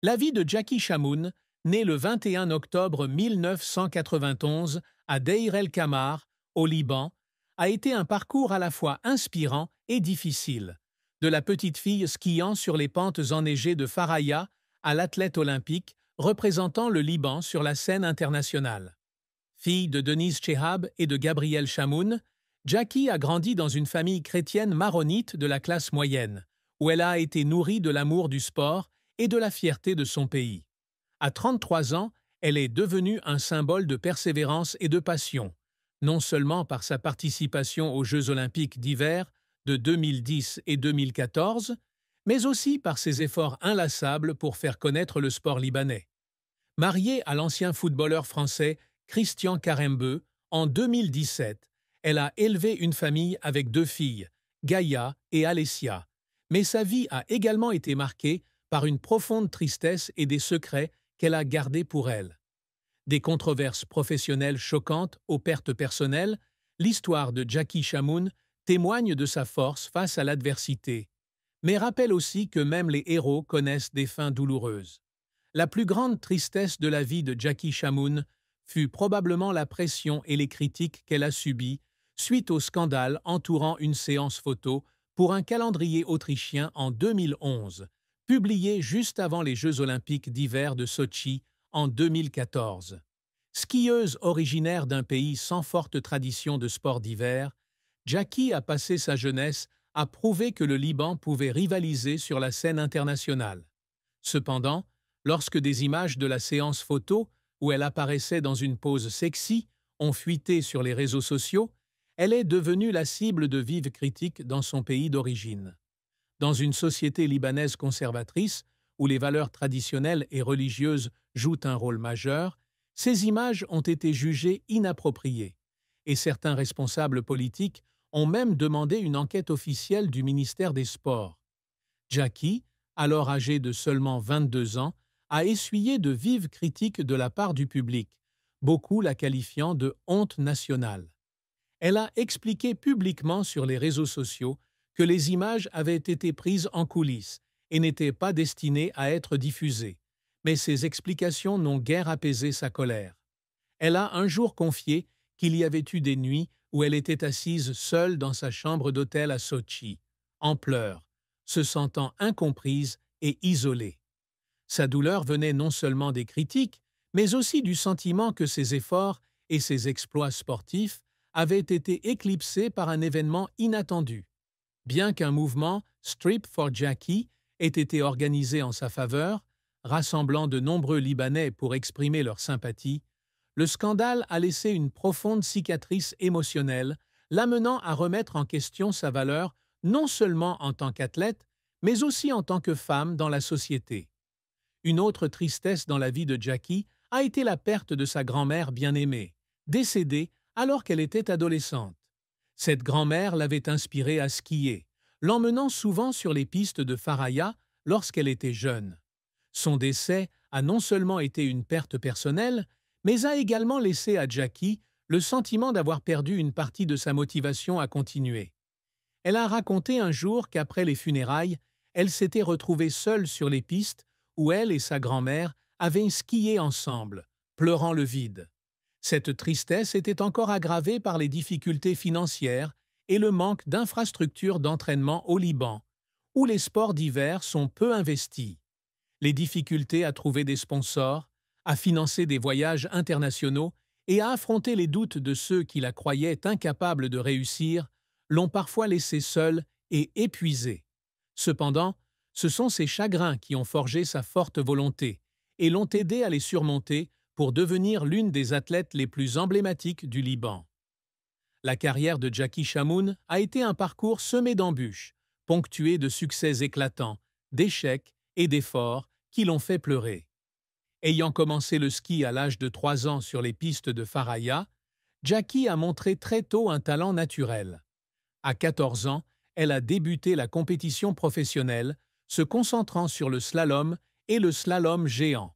La vie de Jackie Chamoun, né le 21 octobre 1991 à Deir el-Kamar, au Liban, a été un parcours à la fois inspirant et difficile. De la petite fille skiant sur les pentes enneigées de Faraya à l'athlète olympique représentant le Liban sur la scène internationale. Fille de Denise Chehab et de Gabriel Chamoun, Jackie a grandi dans une famille chrétienne maronite de la classe moyenne, où elle a été nourrie de l'amour du sport et de la fierté de son pays. À 33 ans, elle est devenue un symbole de persévérance et de passion, non seulement par sa participation aux Jeux olympiques d'hiver de 2010 et 2014, mais aussi par ses efforts inlassables pour faire connaître le sport libanais. Mariée à l'ancien footballeur français Christian Karembeu, en 2017, elle a élevé une famille avec 2 filles, Gaïa et Alessia, mais sa vie a également été marquée par une profonde tristesse et des secrets qu'elle a gardés pour elle. Des controverses professionnelles choquantes aux pertes personnelles, l'histoire de Jackie Chamoun témoigne de sa force face à l'adversité, mais rappelle aussi que même les héros connaissent des fins douloureuses. La plus grande tristesse de la vie de Jackie Chamoun fut probablement la pression et les critiques qu'elle a subies suite au scandale entourant une séance photo pour un calendrier autrichien en 2011, publié juste avant les Jeux olympiques d'hiver de Sotchi en 2014. Skieuse originaire d'un pays sans forte tradition de sport d'hiver, Jackie a passé sa jeunesse à prouver que le Liban pouvait rivaliser sur la scène internationale. Cependant, lorsque des images de la séance photo, où elle apparaissait dans une pose sexy, ont fuité sur les réseaux sociaux, elle est devenue la cible de vives critiques dans son pays d'origine. Dans une société libanaise conservatrice, où les valeurs traditionnelles et religieuses jouent un rôle majeur, ces images ont été jugées inappropriées, et certains responsables politiques ont même demandé une enquête officielle du ministère des Sports. Jackie, alors âgée de seulement 22 ans, a essuyé de vives critiques de la part du public, beaucoup la qualifiant de honte nationale. Elle a expliqué publiquement sur les réseaux sociaux que les images avaient été prises en coulisses et n'étaient pas destinées à être diffusées, mais ces explications n'ont guère apaisé sa colère. Elle a un jour confié qu'il y avait eu des nuits où elle était assise seule dans sa chambre d'hôtel à Sotchi, en pleurs, se sentant incomprise et isolée. Sa douleur venait non seulement des critiques, mais aussi du sentiment que ses efforts et ses exploits sportifs avaient été éclipsés par un événement inattendu. Bien qu'un mouvement Strip for Jackie ait été organisé en sa faveur, rassemblant de nombreux Libanais pour exprimer leur sympathie, le scandale a laissé une profonde cicatrice émotionnelle, l'amenant à remettre en question sa valeur non seulement en tant qu'athlète, mais aussi en tant que femme dans la société. Une autre tristesse dans la vie de Jackie a été la perte de sa grand-mère bien-aimée, décédée alors qu'elle était adolescente. Cette grand-mère l'avait inspirée à skier, l'emmenant souvent sur les pistes de Faraya lorsqu'elle était jeune. Son décès a non seulement été une perte personnelle, mais a également laissé à Jackie le sentiment d'avoir perdu une partie de sa motivation à continuer. Elle a raconté un jour qu'après les funérailles, elle s'était retrouvée seule sur les pistes où elle et sa grand-mère avaient skié ensemble, pleurant le vide. Cette tristesse était encore aggravée par les difficultés financières et le manque d'infrastructures d'entraînement au Liban, où les sports d'hiver sont peu investis. Les difficultés à trouver des sponsors, à financer des voyages internationaux et à affronter les doutes de ceux qui la croyaient incapable de réussir l'ont parfois laissée seule et épuisée. Cependant, ce sont ces chagrins qui ont forgé sa forte volonté et l'ont aidée à les surmonter pour devenir l'une des athlètes les plus emblématiques du Liban. La carrière de Jackie Chamoun a été un parcours semé d'embûches, ponctué de succès éclatants, d'échecs et d'efforts qui l'ont fait pleurer. Ayant commencé le ski à l'âge de 3 ans sur les pistes de Faraya, Jackie a montré très tôt un talent naturel. À 14 ans, elle a débuté la compétition professionnelle, se concentrant sur le slalom et le slalom géant.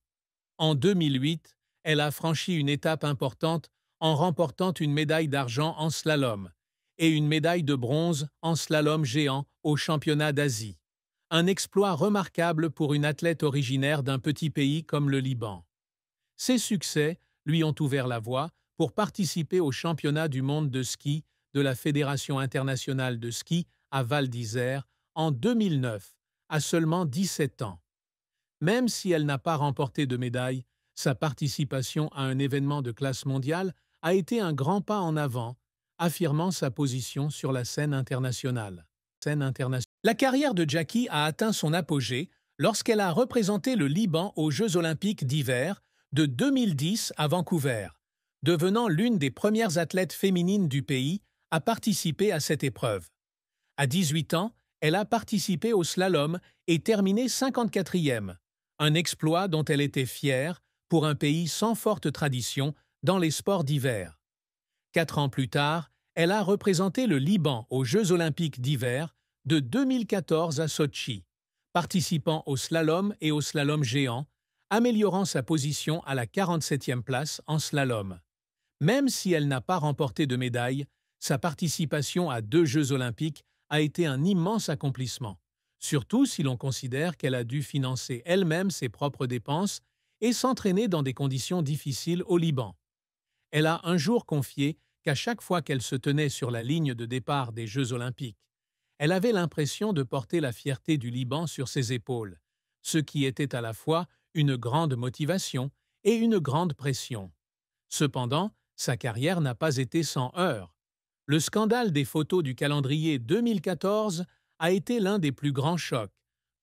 En 2008, elle a franchi une étape importante en remportant une médaille d'argent en slalom et une médaille de bronze en slalom géant aux championnats d'Asie. un exploit remarquable pour une athlète originaire d'un petit pays comme le Liban. Ces succès lui ont ouvert la voie pour participer au championnat du monde de ski de la Fédération internationale de ski à Val d'Isère en 2009, à seulement 17 ans. Même si elle n'a pas remporté de médaille, sa participation à un événement de classe mondiale a été un grand pas en avant, affirmant sa position sur la scène internationale. La carrière de Jackie a atteint son apogée lorsqu'elle a représenté le Liban aux Jeux olympiques d'hiver de 2010 à Vancouver, devenant l'une des premières athlètes féminines du pays à participer à cette épreuve. À 18 ans, elle a participé au slalom et terminé 54e, un exploit dont elle était fière pour un pays sans forte tradition dans les sports d'hiver. 4 ans plus tard, elle a représenté le Liban aux Jeux olympiques d'hiver de 2014 à Sotchi, participant au slalom et au slalom géant, améliorant sa position à la 47e place en slalom. Même si elle n'a pas remporté de médaille, sa participation à 2 Jeux olympiques a été un immense accomplissement, surtout si l'on considère qu'elle a dû financer elle-même ses propres dépenses et s'entraîner dans des conditions difficiles au Liban. Elle a un jour confié qu'à chaque fois qu'elle se tenait sur la ligne de départ des Jeux olympiques, elle avait l'impression de porter la fierté du Liban sur ses épaules, ce qui était à la fois une grande motivation et une grande pression. Cependant, sa carrière n'a pas été sans heurts. Le scandale des photos du calendrier 2014 a été l'un des plus grands chocs,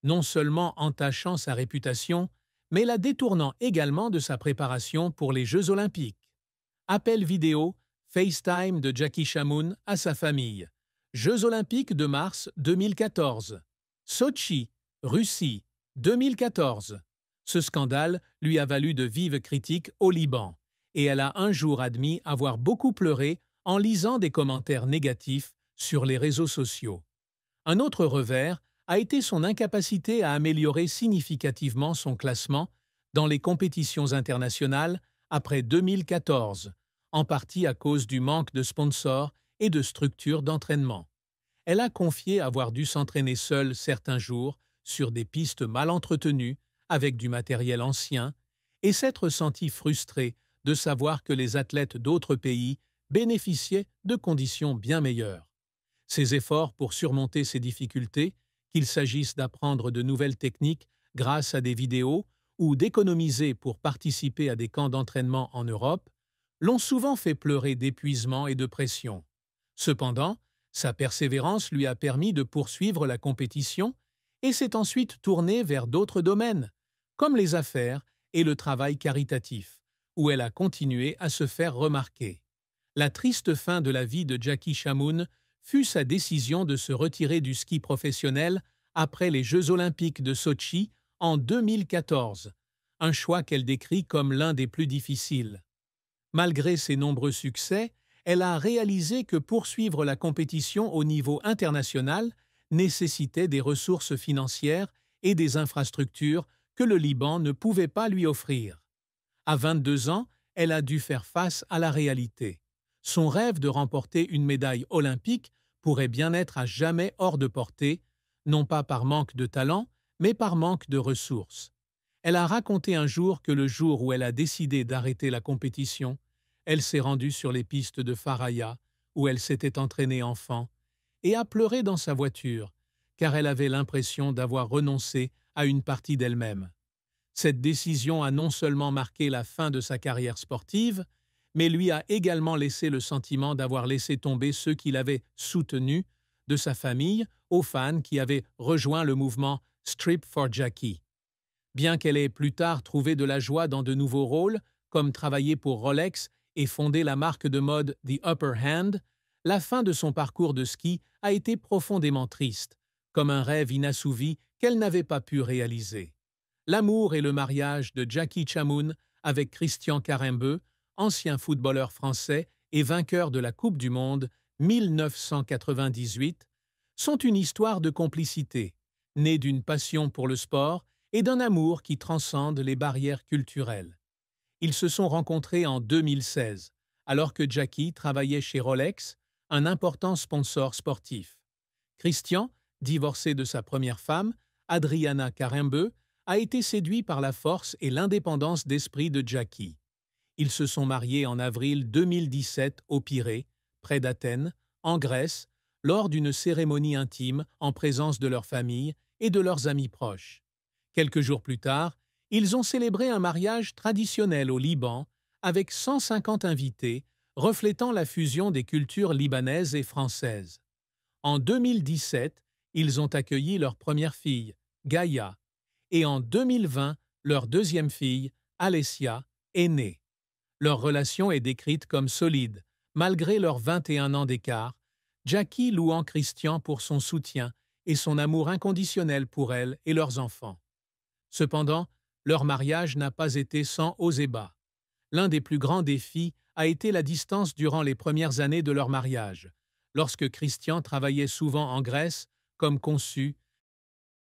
non seulement entachant sa réputation, mais la détournant également de sa préparation pour les Jeux olympiques. Appel vidéo, FaceTime de Jackie Chamoun à sa famille. Jeux olympiques de mars 2014. Sotchi, Russie, 2014. Ce scandale lui a valu de vives critiques au Liban, et elle a un jour admis avoir beaucoup pleuré en lisant des commentaires négatifs sur les réseaux sociaux. Un autre revers a été son incapacité à améliorer significativement son classement dans les compétitions internationales après 2014, en partie à cause du manque de sponsors et de structures d'entraînement. Elle a confié avoir dû s'entraîner seule certains jours sur des pistes mal entretenues, avec du matériel ancien, et s'être sentie frustrée de savoir que les athlètes d'autres pays bénéficiaient de conditions bien meilleures. Ses efforts pour surmonter ces difficultés, qu'il s'agisse d'apprendre de nouvelles techniques grâce à des vidéos ou d'économiser pour participer à des camps d'entraînement en Europe, l'ont souvent fait pleurer d'épuisement et de pression. Cependant, sa persévérance lui a permis de poursuivre la compétition et s'est ensuite tournée vers d'autres domaines, comme les affaires et le travail caritatif, où elle a continué à se faire remarquer. La triste fin de la vie de Jackie Chamoun fut sa décision de se retirer du ski professionnel après les Jeux olympiques de Sotchi en 2014, un choix qu'elle décrit comme l'un des plus difficiles. Malgré ses nombreux succès, elle a réalisé que poursuivre la compétition au niveau international nécessitait des ressources financières et des infrastructures que le Liban ne pouvait pas lui offrir. À 22 ans, elle a dû faire face à la réalité. Son rêve de remporter une médaille olympique pourrait bien être à jamais hors de portée, non pas par manque de talent, mais par manque de ressources. Elle a raconté un jour que le jour où elle a décidé d'arrêter la compétition, elle s'est rendue sur les pistes de Faraya, où elle s'était entraînée enfant, et a pleuré dans sa voiture, car elle avait l'impression d'avoir renoncé à une partie d'elle-même. Cette décision a non seulement marqué la fin de sa carrière sportive, mais lui a également laissé le sentiment d'avoir laissé tomber ceux qui l'avaient soutenu, de sa famille aux fans qui avaient rejoint le mouvement Strip for Jackie. Bien qu'elle ait plus tard trouvé de la joie dans de nouveaux rôles, comme travailler pour Rolex et fonder la marque de mode The Upper Hand, la fin de son parcours de ski a été profondément triste, comme un rêve inassouvi qu'elle n'avait pas pu réaliser. L'amour et le mariage de Jackie Chamoun avec Christian Karembeu, ancien footballeur français et vainqueur de la Coupe du Monde 1998, sont une histoire de complicité, née d'une passion pour le sport et d'un amour qui transcende les barrières culturelles. Ils se sont rencontrés en 2016, alors que Jackie travaillait chez Rolex, un important sponsor sportif. Christian, divorcé de sa première femme, Adriana Karembeu, a été séduit par la force et l'indépendance d'esprit de Jackie. Ils se sont mariés en avril 2017 au Pirée, près d'Athènes, en Grèce, lors d'une cérémonie intime en présence de leur famille et de leurs amis proches. Quelques jours plus tard, ils ont célébré un mariage traditionnel au Liban avec 150 invités, reflétant la fusion des cultures libanaises et françaises. En 2017, ils ont accueilli leur première fille, Gaïa, et en 2020, leur deuxième fille, Alessia, est née. Leur relation est décrite comme solide, malgré leurs 21 ans d'écart, Jackie louant Christian pour son soutien et son amour inconditionnel pour elle et leurs enfants. Cependant, leur mariage n'a pas été sans hauts et bas. L'un des plus grands défis a été la distance durant les premières années de leur mariage, lorsque Christian travaillait souvent en Grèce comme consul